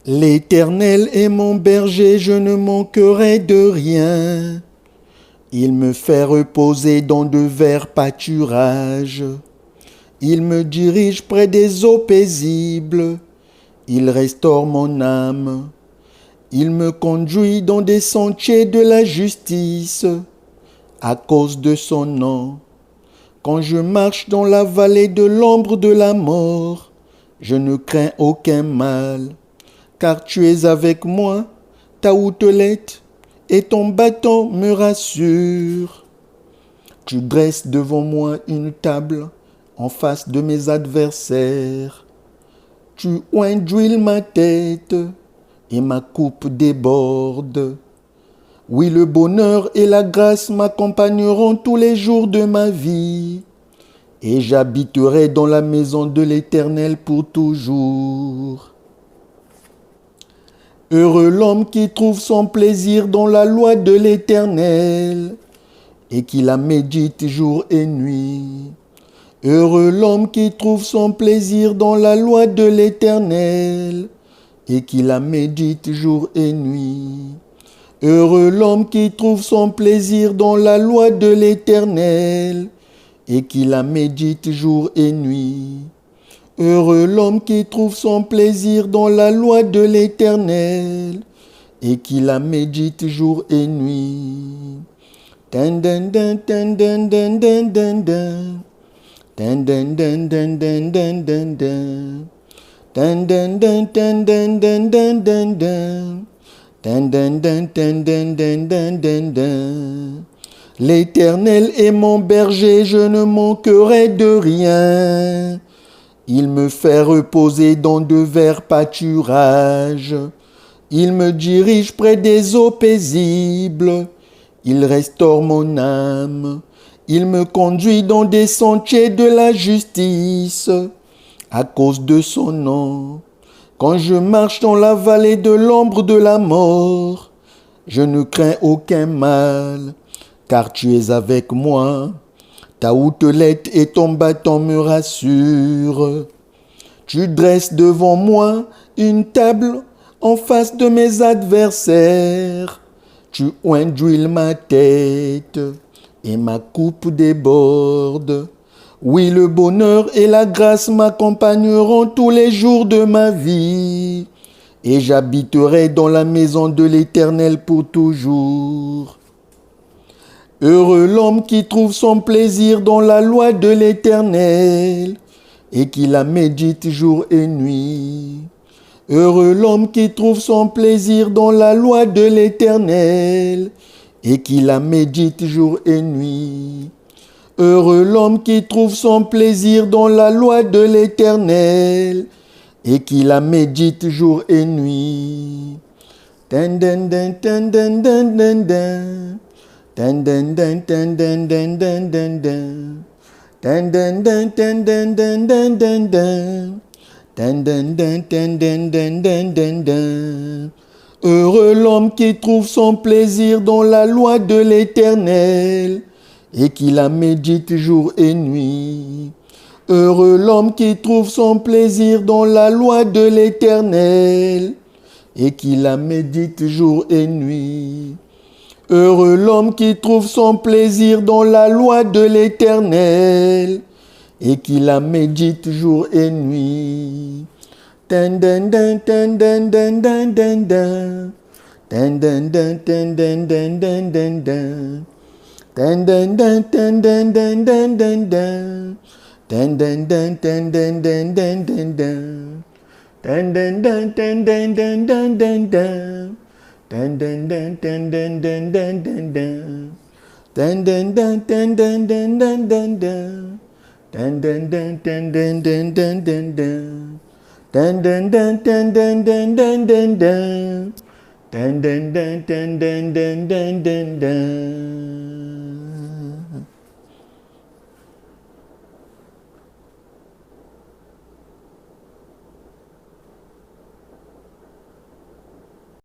L'Éternel est mon berger, je ne manquerai de rien. Il me fait reposer dans de verts pâturages. Il me dirige près des eaux paisibles. Il restaure mon âme. Il me conduit dans des sentiers de la justice, à cause de son nom. Quand je marche dans la vallée de l'ombre de la mort, je ne crains aucun mal, car tu es avec moi, ta houlette et ton bâton me rassurent. Tu dresses devant moi une table en face de mes adversaires. Tu oins d'huile ma tête et ma coupe déborde. Oui, le bonheur et la grâce m'accompagneront tous les jours de ma vie, et j'habiterai dans la maison de l'Éternel pour toujours. Heureux l'homme qui trouve son plaisir dans la loi de l'Éternel, et qui la médite jour et nuit. Heureux l'homme qui trouve son plaisir dans la loi de l'Éternel, et qui la médite jour et nuit. Heureux l'homme qui trouve son plaisir dans la loi de l'Éternel, et qui la médite jour et nuit. Heureux l'homme qui trouve son plaisir dans la loi de l'Éternel, et qui la médite jour et nuit. Dan dan dan dan dan dan dan dan dan. Dan dan dan dan dan dan dan dan. Dan dan dan dan dan dan dan dan dan. Dan dan dan dan dan dan dan dan dan. L'Éternel est mon berger, je ne manquerai de rien. Il me fait reposer dans de verts pâturages. Il me dirige près des eaux paisibles. Il restaure mon âme. Il me conduit dans des sentiers de la justice, à cause de son nom. Quand je marche dans la vallée de l'ombre de la mort, je ne crains aucun mal, car tu es avec moi. Ta houlette et ton bâton me rassurent. Tu dresses devant moi une table en face de mes adversaires. Tu oins d'huile ma tête et ma coupe déborde. Oui, le bonheur et la grâce m'accompagneront tous les jours de ma vie, et j'habiterai dans la maison de l'Éternel pour toujours. Heureux l'homme qui trouve son plaisir dans la loi de l'Éternel, et qui la médite jour et nuit. Heureux l'homme qui trouve son plaisir dans la loi de l'Éternel, et qui la médite jour et nuit. Heureux l'homme qui trouve son plaisir dans la loi de l'Éternel, et qui la médite jour et nuit. Dan dan dan dan dan dan dan dan. Dan dan dan dan dan dan dan dan dan. Dan dan dan dan dan dan dan dan dan. Dan dan dan dan dan dan dan dan dan. Heureux l'homme qui trouve son plaisir dans la loi de l'Éternel, et qui la médite jour et nuit. Heureux l'homme qui trouve son plaisir dans la loi de l'Éternel, et qui la médite jour et nuit. Heureux l'homme qui trouve son plaisir dans la loi de l'Éternel, et qui la médite jour et nuit. Dan dan dan dan dan dan dan dan dan. Dan dan dan dan dan dan dan dan dan. Dan dan dan dan dan dan dan dan dan. Dan dan dan dan dan dan dan dan dan. Dan dan dan dan dan dan dan dan dan. Dan dan dan dan dan dan dan dan dan. Dan dan dan dan dan dan dan dan dan. Dan dan dan dan dan dan dan dan dan. Dan dan dan dan dan dan dan dan dan. Dan dan dan dan dan dan dan dan dan.